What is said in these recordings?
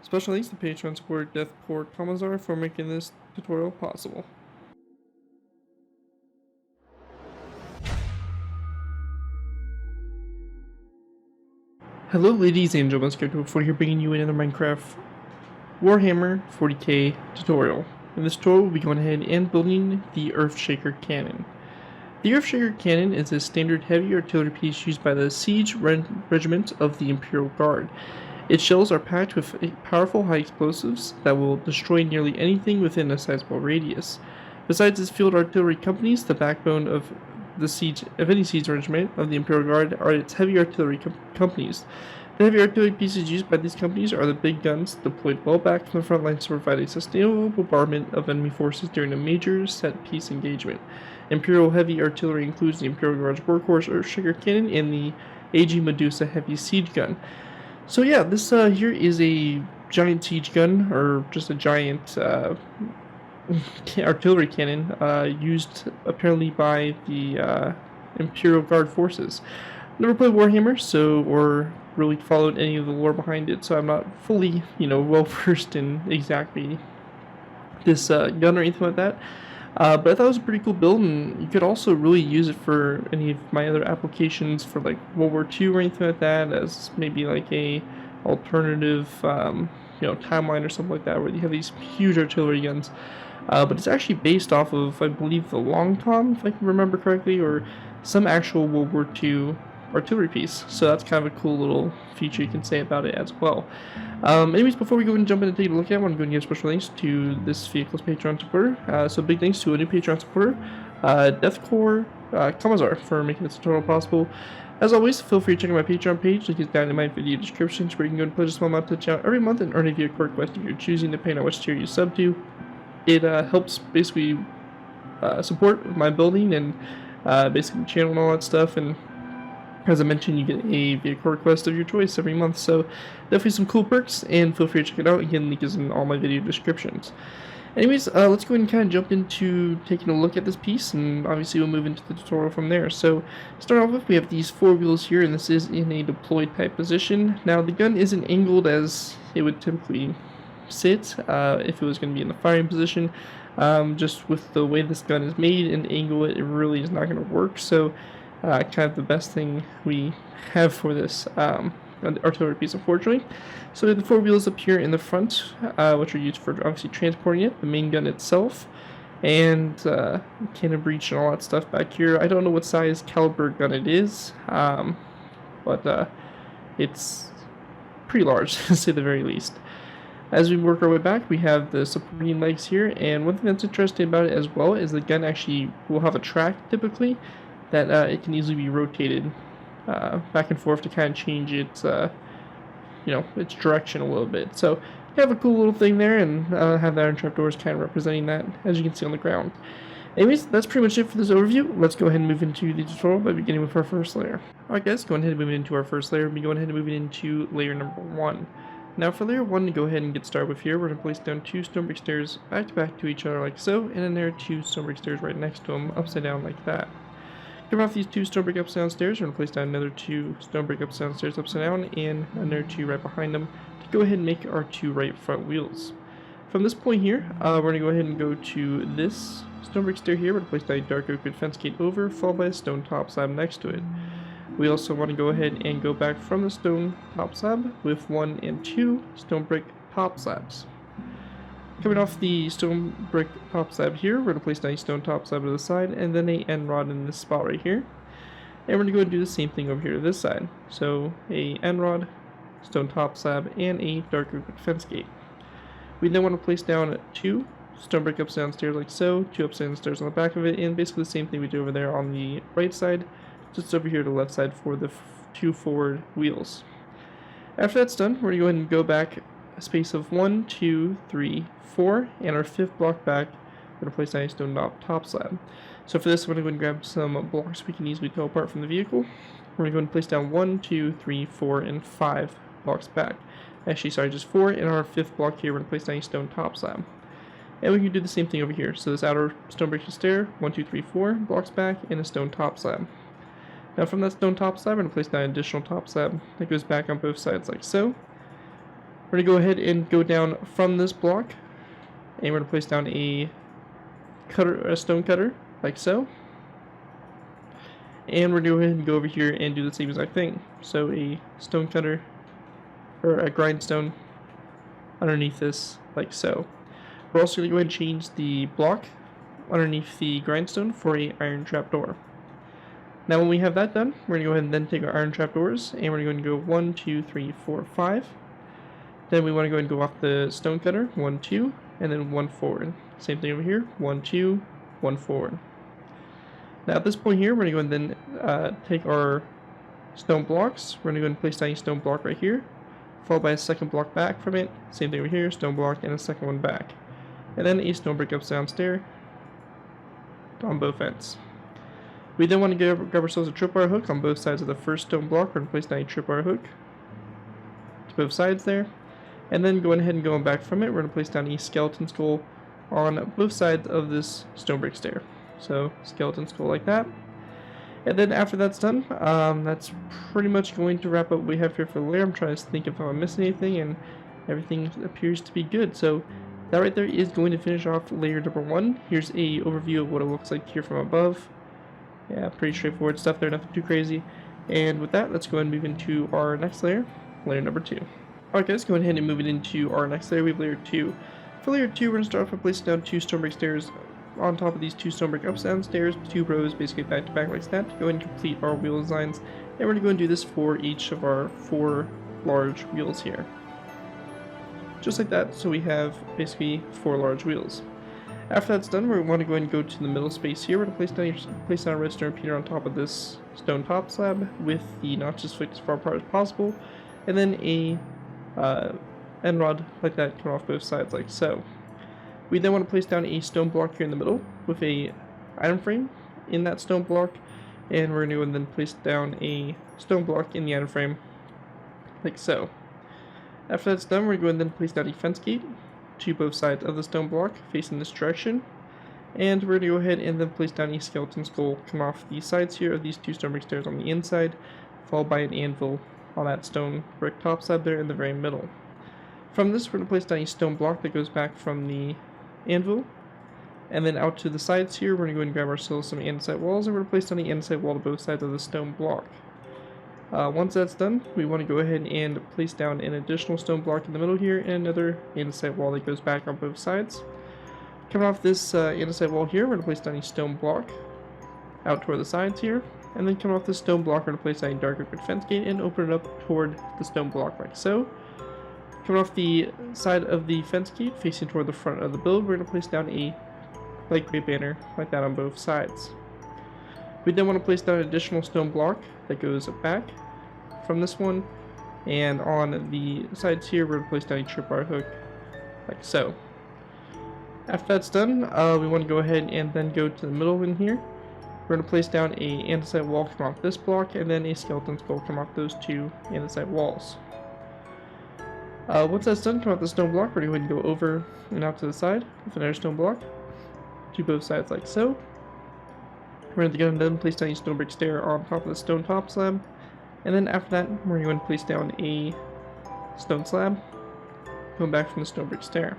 Special thanks to Patreon supporter Deathport Commissar for making this tutorial possible. Hello ladies and gentlemen, ZPro here bringing you another Minecraft Warhammer 40k tutorial. In this tutorial we'll be going ahead and building the Earthshaker cannon. The Earthshaker cannon is a standard heavy artillery piece used by the Siege Regiment of the Imperial Guard. Its shells are packed with powerful high explosives that will destroy nearly anything within a sizable radius. Besides its field artillery companies, the backbone of any siege regiment of the Imperial Guard are its heavy artillery companies. The heavy artillery pieces used by these companies are the big guns deployed well back from the front lines to provide a sustainable bombardment of enemy forces during a major set-piece engagement. Imperial heavy artillery includes the Imperial Guard's workhorse Earthshaker cannon and the AG Medusa heavy siege gun. So yeah, this here is a giant siege gun, or just a giant artillery cannon used apparently by the Imperial Guard forces. Never played Warhammer, or really followed any of the lore behind it, so I'm not fully, well versed in exactly this gun or anything like that. But I thought it was a pretty cool build, and you could also really use it for any of my other applications for like World War II or anything like that, as maybe like a alternative, timeline or something like that, where you have these huge artillery guns. But it's actually based off of, I believe, the Long Tom, if I can remember correctly, or some actual World War II artillery piece. So that's kind of a cool little feature you can say about it as well. Anyways, before we go and jump in and take a look at it, I want to go and give special thanks to this vehicle's Patreon supporter. So big thanks to a new Patreon supporter, DerekFrostWestbrook for making this tutorial possible. As always, feel free to check out my Patreon page, link is down in my video description, where you can go and pledge a small amount to check out every month and earn a vehicle request of your choosing, depending on which tier you sub to. It helps basically support my building and basically the channel and all that stuff, and as I mentioned, you get a vehicle request of your choice every month, so definitely some cool perks, and feel free to check it out. Again, link is in all my video descriptions. Anyways, let's go ahead and kind of jump into taking a look at this piece, and obviously we'll move into the tutorial from there. So, start off with, we have these four wheels here, and this is in a deployed type position. Now, the gun isn't angled as it would typically sit if it was going to be in the firing position. Just with the way this gun is made and angle it really is not going to work, so kind of the best thing we have for this artillery piece, unfortunately. So we have the four wheels up here in the front, which are used for obviously transporting it, the main gun itself, and cannon breech and all that stuff back here. I don't know what size caliber gun it is, but it's pretty large to say the very least. As we work our way back, we have the supporting legs here, and one thing that's interesting about it as well is the gun actually will have a track typically that it can easily be rotated back and forth to kind of change its its direction a little bit. So you have a cool little thing there, and have the iron trapdoors kind of representing that, as you can see on the ground. Anyways, that's pretty much it for this overview. Let's go ahead and move into the tutorial by beginning with our first layer. Alright guys, going ahead and moving into our first layer. We'll be going ahead and moving into layer number 1. Now for layer 1 to go ahead and get started with here, we're going to place down 2 stone brick stairs back to back to each other like so, and then there are 2 stone brick stairs right next to them, upside down like that. Coming off these 2 stone brick upside down stairs, we're going to place down another 2 stone brick upside down stairs upside down, and another 2 right behind them to go ahead and make our 2 right front wheels. From this point here, we're going to go ahead and go to this stone brick stair here. We're going to place down a dark oak fence gate over, followed by a stone top slab next to it. We also want to go ahead and go back from the stone top slab with 1 and 2 stone brick top slabs. Coming off the stone brick top slab here, we're going to place down a stone top slab to the side, and then a end rod in this spot right here. And we're going to go and do the same thing over here to this side. So a end rod, stone top slab, and a dark oak fence gate. We then want to place down 2 stone brick upside down stairs like so, 2 upside down stairs on the back of it, and basically the same thing we do over there on the right side, just over here to the left side for the 2 forward wheels. After that's done, we're going to go ahead and go back a space of 1, 2, 3, 4, and our 5th block back, we're going to place down a stone top slab. So for this, we're going to go and grab some blocks we can easily tow apart from the vehicle. We're going to go and place down 1, 2, 3, 4, and 5 blocks back. Actually, sorry, just 4, and our 5th block here, we're going to place down a stone top slab. And we can do the same thing over here. So this outer stone brick stair, 1, 2, 3, 4 blocks back, and a stone top slab. Now from that stone top slab, we're going to place down an additional top slab that goes back on both sides like so. We're We're going to go ahead and go down from this block, and we're going to place down a stone cutter, like so. And we're going to go ahead and go over here and do the same exact thing. So a stone cutter, or a grindstone, underneath this, like so. We're also going to go ahead and change the block underneath the grindstone for a iron trapdoor. Now when we have that done, we're going to go ahead and then take our iron trapdoors, and we're going to go 1, 2, 3, 4, 5. Then we want to go ahead and go off the stone cutter, 1, 2, and then 1 forward. Same thing over here, 1, 2, 1 forward. Now at this point here, we're going to go ahead and then take our stone blocks. We're going to go ahead and place down a stone block right here, followed by a second block back from it. Same thing over here, stone block, and a second one back. And then a stone brick upside down stair on both ends. We then want to grab ourselves a tripwire hook on both sides of the first stone block. We're going to place down a tripwire hook to both sides there. And then going ahead and going back from it, we're going to place down a skeleton skull on both sides of this stone brick stair. So skeleton skull like that. And then after that's done, that's pretty much going to wrap up what we have here for the layer. I'm trying to think if I'm missing anything, and everything appears to be good. So that right there is going to finish off layer number 1. Here's a overview of what it looks like here from above. Yeah, pretty straightforward stuff there, nothing too crazy. And with that, let's go ahead and move into our next layer, layer number 2. Alright guys, go ahead and move it into our next layer. We have layer 2. For layer 2, we're going to start off by placing down 2 stone brick stairs on top of these 2 stone brick upside down stairs, 2 rows basically back to back like that, to go ahead and complete our wheel designs. And we're going to go and do this for each of our 4 large wheels here. Just like that, so we have basically 4 large wheels. After that's done, we want to go ahead and go to the middle space here. We're going to place down a redstone repeater on top of this stone top slab with the notches flicked as far apart as possible, and then a end rod like that coming off both sides like so. We then want to place down a stone block here in the middle with a item frame in that stone block, and we're going to go and then place down a stone block in the item frame like so. After that's done, we're going to then place down a fence gate to both sides of the stone block facing this direction, and we're going to go ahead and then place down a skeleton skull coming off the sides here of these 2 stone brick stairs on the inside, followed by an anvil on that stone brick top side there in the very middle. From this, we're going to place down a stone block that goes back from the anvil, and then out to the sides here, we're going to go and grab ourselves some andesite walls, and we're going to place down the andesite wall to both sides of the stone block. Once that's done, we want to go ahead and place down an additional stone block in the middle here, and another andesite wall that goes back on both sides. Coming off this andesite wall here, we're going to place down a stone block out toward the sides here, and then coming off this stone block, we're going to place down a dark oak fence gate and open it up toward the stone block like so. Coming off the side of the fence gate, facing toward the front of the build, we're going to place down a light gray banner like that on both sides. We then want to place down an additional stone block that goes back from this one, and on the sides here, we're going to place down a tripwire hook like so. After that's done, we want to go ahead and then go to the middle in here. We're going to place down a andesite wall come off this block, and then a skeleton skull come off those 2 andesite walls. Once that's done, come off the stone block, we're going to go ahead and go over and out to the side with another stone block to both sides like so. We're going to go and then place down a stone brick stair on top of the stone top slab, and then after that, we're going to place down a stone slab going back from the stone brick stair.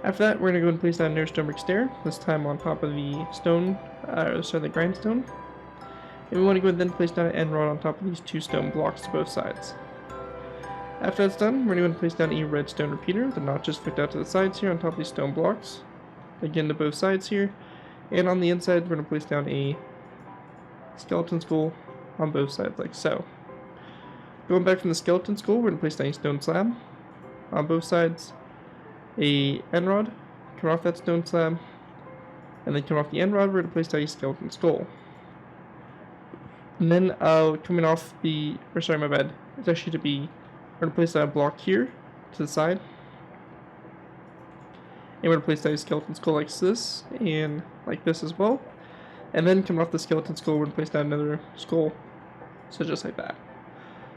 After that, we're going to go and place down another stone brick stair, this time on top of the stone, the grindstone. And we want to go and then place down an end rod on top of these 2 stone blocks to both sides. After that's done, we're going to place down a redstone repeater, the notches flicked out to the sides here on top of these stone blocks, again to both sides here. And on the inside, we're going to place down a skeleton skull on both sides like so. Going back from the skeleton skull, we're going to place down a stone slab on both sides, a end rod come off that stone slab, and then come off the end rod, we're going to place down a skeleton skull. And then coming off the, or sorry, my bad, it's actually to be, we're going to place down a block here to the side, and we're going to place down a skeleton skull like this, and like this as well. And then coming off the skeleton skull, we're going to place down another skull, so just like that.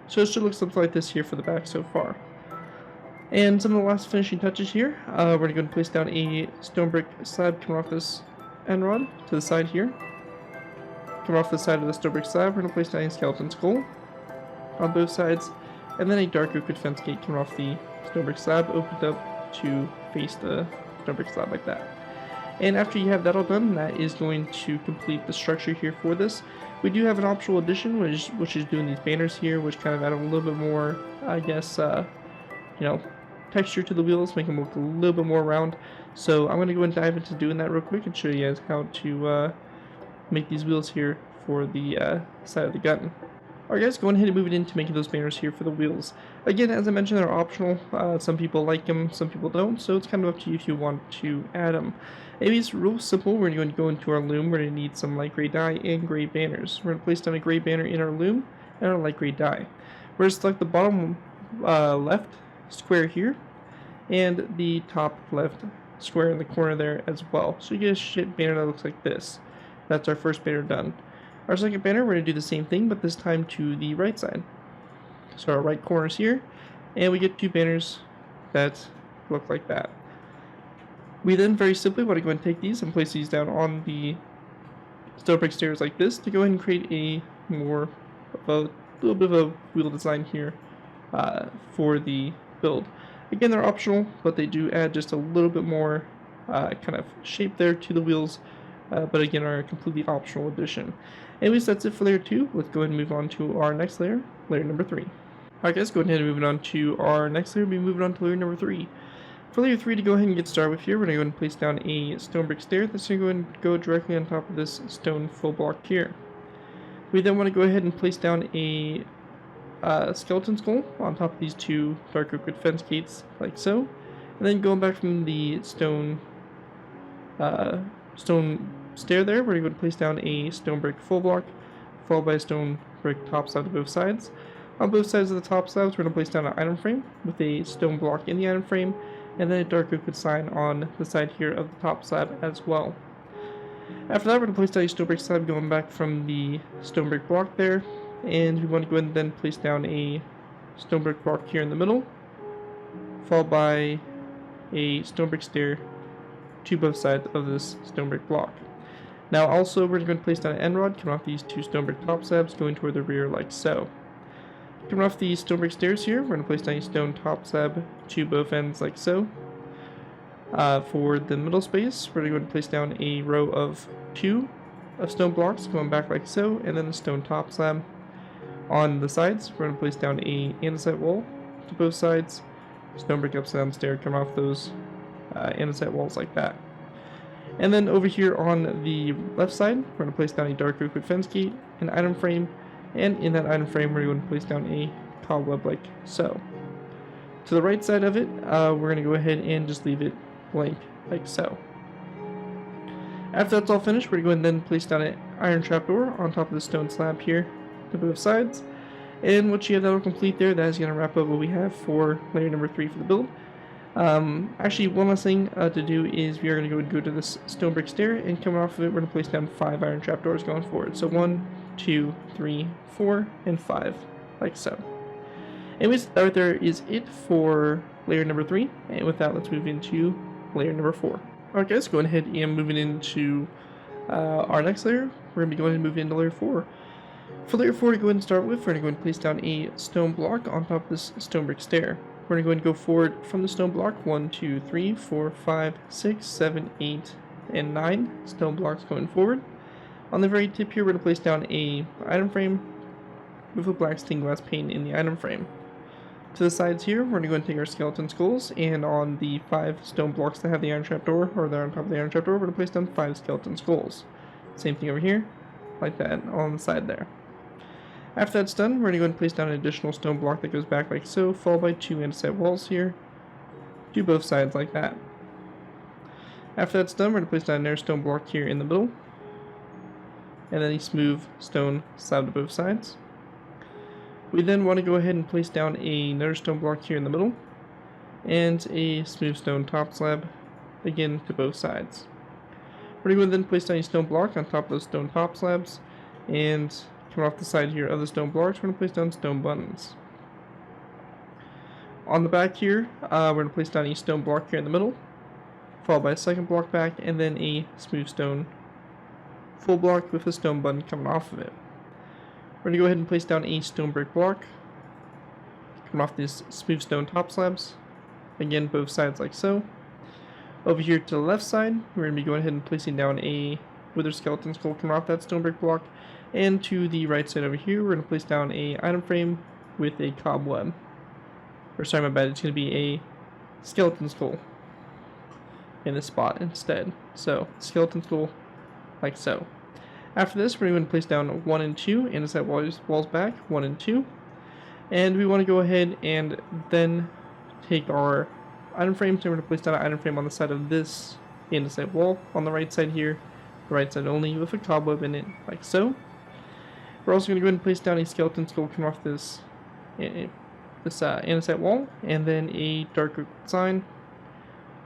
So it should look something like this here for the back so far. And some of the last finishing touches here, we're going to go and place down a stone brick slab coming off this end rod to the side here. Coming off the side of the stone brick slab, we're going to place down a skeleton skull on both sides, and then a dark oak fence gate coming off the stone brick slab opened up to face the stone brick slab like that. And after you have that all done, that is going to complete the structure here for this. We do have an optional addition, which is doing these banners here, which kind of add a little bit more, I guess, you know, texture to the wheels, make them look a little bit more round. So I'm going to go and dive into doing that real quick and show you guys how to make these wheels here for the side of the gun. Alright guys, going ahead and moving into making those banners here for the wheels. Again, as I mentioned, they're optional. Some people like them, some people don't, so it's kind of up to you if you want to add them. Maybe it's real simple. We're going to go into our loom. We're going to need some light gray dye and gray banners. We're going to place down a gray banner in our loom and our light gray dye. We're going to select the bottom left square here and the top left square in the corner there as well. So you get a shit banner that looks like this. That's our first banner done. Our second banner, we're going to do the same thing, but this time to the right side. So our right corner is here, and we get two banners that look like that. We then very simply want to go and take these and place these down on the stone brick stairs like this to go ahead and create a more of a little bit of a wheel design here for the build. Again, they're optional, but they do add just a little bit more kind of shape there to the wheels. But again, are a completely optional addition. Anyways, that's it for layer 2. Let's go ahead and move on to our next layer, layer number 3. Alright guys, go ahead and move on to our next layer. We'll be moving on to layer number 3. For layer 3 to go ahead and get started with here, we're going to go ahead and place down a stone brick stair that's going to go ahead and go directly on top of this stone full block here. We then want to go ahead and place down a skeleton skull on top of these two dark oak wood fence gates, like so. And then going back from the stone stair there, we're going to place down a stone brick full block, followed by a stone brick top slab to both sides. On both sides of the top slabs, we're going to place down an item frame with a stone block in the item frame, and then a dark oak wood sign on the side here of the top slab as well. After that, we're going to place down a stone brick slab going back from the stone brick block there, and we want to go ahead and then place down a stone brick block here in the middle, followed by a stone brick stair to both sides of this stone brick block. Now also, we're going to place down an end rod coming off these two stone brick top slabs going toward the rear like so. Coming off the stone brick stairs here, we're going to place down a stone top slab to both ends like so. For the middle space, we're going to place down a row of 2 of stone blocks going back like so, and then a stone top slab. On the sides, we're going to place down a andesite wall to both sides, stone brick upside down stair coming off those andesite walls like that. And then over here on the left side, we're going to place down a dark oak wood fence gate, an item frame, and in that item frame, we're going to place down a cobweb like so. To the right side of it, we're going to go ahead and just leave it blank like so. After that's all finished, we're going to go ahead and then place down an iron trapdoor on top of the stone slab here to both sides. And once you have that all complete there, that is going to wrap up what we have for layer number 3 for the build. Actually, one last thing to do is we are going to go to this stone brick stair, and coming off of it, we're going to place down 5 iron trapdoors going forward. So 1, 2, 3, 4, and 5, like so. Anyways, that right there is it for layer number 3, and with that, let's move into layer number 4. Alright guys, going ahead and moving into our next layer, we're going to be going to move into layer 4. For layer 4 to go ahead and start with, we're going to go ahead and place down a stone block on top of this stone brick stair. We're going to go ahead and go forward from the stone block 1, 2, 3, 4, 5, 6, 7, 8, and 9 stone blocks going forward. On the very tip here, we're going to place down a item frame with a black stained glass pane in the item frame. To the sides here, we're going to go and take our skeleton skulls, and on the 5 stone blocks that have the iron trapdoor, or they're on top of the iron trapdoor, we're going to place down 5 skeleton skulls. Same thing over here, like that on the side there. After that's done, we're going to go and place down an additional stone block that goes back like so, followed by 2 andesite walls here, to both sides like that. After that's done, we're going to place down another stone block here in the middle, and then a smooth stone slab to both sides. We then want to go ahead and place down another stone block here in the middle, and a smooth stone top slab, again to both sides. We're going to go and then place down a stone block on top of those stone top slabs, and coming off the side here of the stone blocks, we're going to place down stone buttons. On the back here, we're going to place down a stone block here in the middle, followed by a second block back, and then a smooth stone full block with a stone button coming off of it. We're going to go ahead and place down a stone brick block, coming off these smooth stone top slabs. Again, both sides like so. Over here to the left side, we're going to be going ahead and placing down a wither skeleton skull coming off that stone brick block. And to the right side over here, we're going to place down a item frame with a cobweb. Or sorry, my bad, it's going to be a skeleton skull in this spot instead. So, skeleton skull like so. After this, we're going to place down 1 and 2, and set walls back, 1 and 2. And we want to go ahead and then take our item frames, and we're going to place down an item frame on the side of this andesite wall on the right side here, the right side only, with a cobweb in it, like so. We're also going to go ahead and place down a skeleton skull coming off this andesite wall, and then a dark oak sign,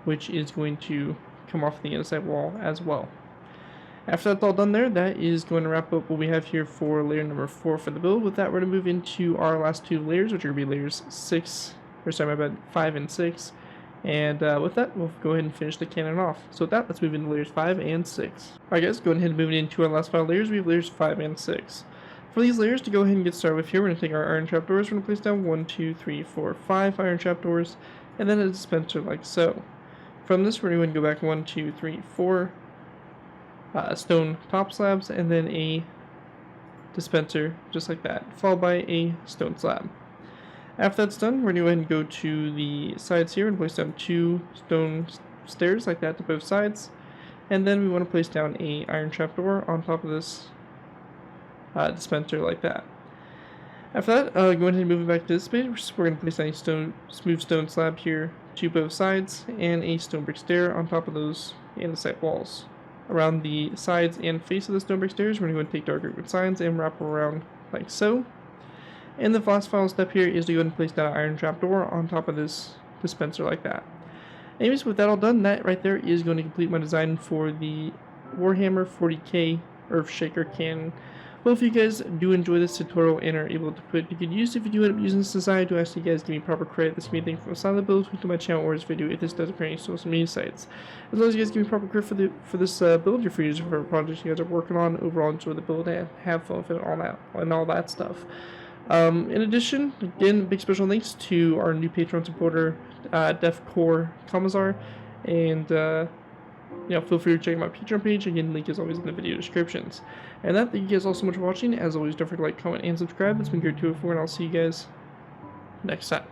which is going to come off the andesite wall as well. After that's all done there, that is going to wrap up what we have here for layer number 4 for the build. With that, we're going to move into our last 2 layers, which are going to be layers 5 and 6. And with that, we'll go ahead and finish the cannon off. So with that, let's move into layers 5 and 6. Alright guys, go ahead and move into our last 5 layers. We have layers 5 and 6. For these layers, to go ahead and get started with here, we're going to take our iron trapdoors. We're going to place down 1, 2, 3, 4, 5 iron trapdoors, and then a dispenser like so. From this, we're going to go back 1, 2, 3, 4 stone top slabs, and then a dispenser just like that, followed by a stone slab. After that's done, we're going to go ahead and go to the sides here and place down 2 stone stairs like that to both sides, and then we want to place down a iron trapdoor on top of this dispenser like that. After that, go ahead and move it back to this space. We're going to place down a smooth stone slab here to both sides, and a stone brick stair on top of those andesite walls. Around the sides and face of the stone brick stairs, we're going to take dark oak signs and wrap around like so. And the last final step here is to go ahead and place down an iron trapdoor on top of this dispenser like that. Anyways, with that all done, that right there is going to complete my design for the Warhammer 40k Earthshaker cannon. Well, if you guys do enjoy this tutorial and are able to put it to good use, if you do end up using this design, I do ask you guys give me proper credit. This can be anything from the side of the build to my channel or this video if this does appear on any social media sites. As long as you guys give me proper credit for this build, you're free to use it for projects you guys are working on. Overall, enjoy the build and have fun with it and all that stuff. In addition, again, big special thanks to our new Patreon supporter, DerekFrostWestbrook, and feel free to check out my Patreon page. Again, link is always in the video descriptions. And that, thank you guys all so much for watching. As always, don't forget to like, comment, and subscribe. It's been great to it for, and I'll see you guys next time.